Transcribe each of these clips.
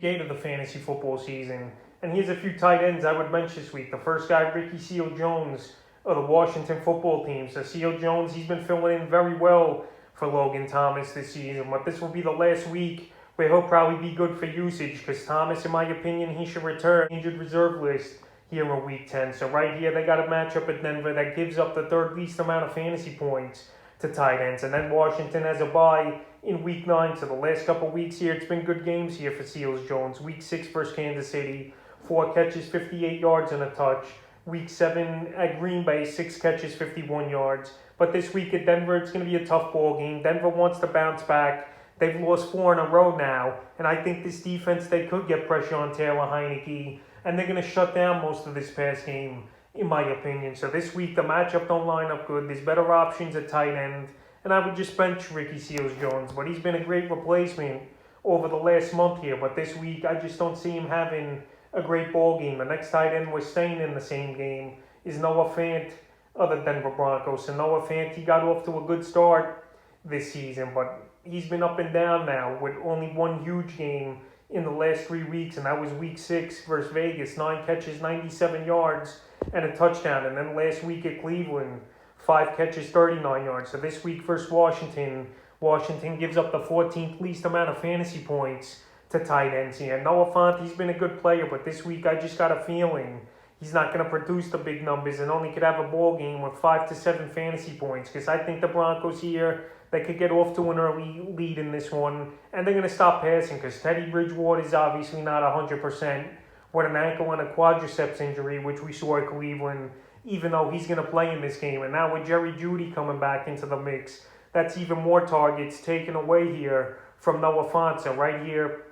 Gate of the fantasy football season. And here's a few tight ends I would bench this week. The first guy, Ricky Seals-Jones of the Washington football team. So Seals-Jones, he's been filling in very well for Logan Thomas this season. But this will be the last week where he'll probably be good for usage because Thomas, in my opinion, he should return injured reserve list here in week 10. So right here, they got a matchup at Denver that gives up the third least amount of fantasy points to tight ends. And then Washington has a bye in week 9. So the last couple weeks here, it's been good games here for Seals-Jones. Week 6 versus Kansas City, 4 catches, 58 yards and a touch. Week 7 at Green Bay, 6 catches, 51 yards. But this week at Denver, it's going to be a tough ball game. Denver wants to bounce back. They've lost 4 in a row now. And I think this defense, they could get pressure on Taylor Heinicke. And they're going to shut down most of this pass game, in my opinion. So this week, the matchup don't line up good. There's better options at tight end. And I would just bench Ricky Seals-Jones. But he's been a great replacement over the last month here. But this week, I just don't see him having a great ball game. The next tight end we're staying in the same game is Noah Fant of the Denver Broncos. So Noah Fant, he got off to a good start this season. But he's been up and down now with only one huge game in the last 3 weeks, and that was week 6 versus Vegas. 9 catches, 97 yards, and a touchdown. And then last week at Cleveland, 5 catches, 39 yards. So this week versus Washington, Washington gives up the 14th least amount of fantasy points to tight ends here. Noah Fant, he's been a good player, but this week I just got a feeling he's not going to produce the big numbers and only could have a ball game with 5 to 7 fantasy points because I think the Broncos here, they could get off to an early lead in this one, and they're going to stop passing because Teddy Bridgewater is obviously not 100% with an ankle and a quadriceps injury, which we saw at Cleveland, even though he's going to play in this game. And now with Jerry Jeudy coming back into the mix, that's even more targets taken away here from Noah Fant. So right here,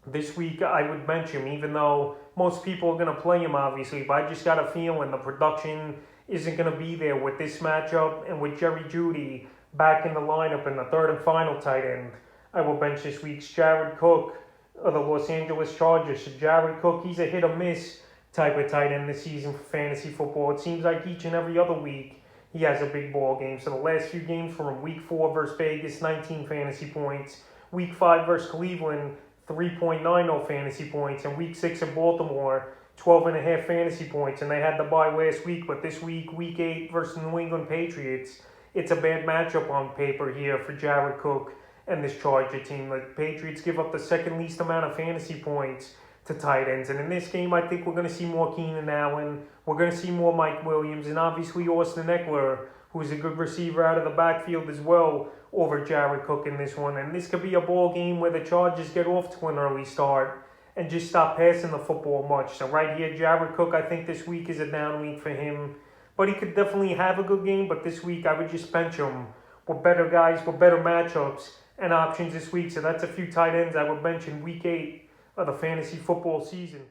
this week, I would bench him, even though most people are going to play him, obviously. But I just got a feeling the production isn't going to be there with this matchup and with Jerry Jeudy back in the lineup in the third and final tight end. I will bench this week's Jared Cook of the Los Angeles Chargers. So Jared Cook, he's a hit or miss type of tight end this season for fantasy football. It seems like each and every other week he has a big ball game. So the last few games from him, week 4 versus Vegas, 19 fantasy points. Week 5 versus Cleveland, 3.90 fantasy points. And week 6 in Baltimore, 12.5 fantasy points. And they had the bye last week, but this week, week 8 versus New England Patriots, it's a bad matchup on paper here for Jared Cook and this Charger team. The Patriots give up the second least amount of fantasy points to tight ends. And in this game, I think we're going to see more Keenan Allen. We're going to see more Mike Williams. And obviously Austin Eckler, who's a good receiver out of the backfield as well, over Jared Cook in this one. And this could be a ball game where the Chargers get off to an early start and just stop passing the football much. So right here, Jared Cook, I think this week is a down week for him. But he could definitely have a good game. But this week, I would just bench him with better guys, with better matchups and options this week. So that's a few tight ends I would bench in week 8 of the fantasy football season.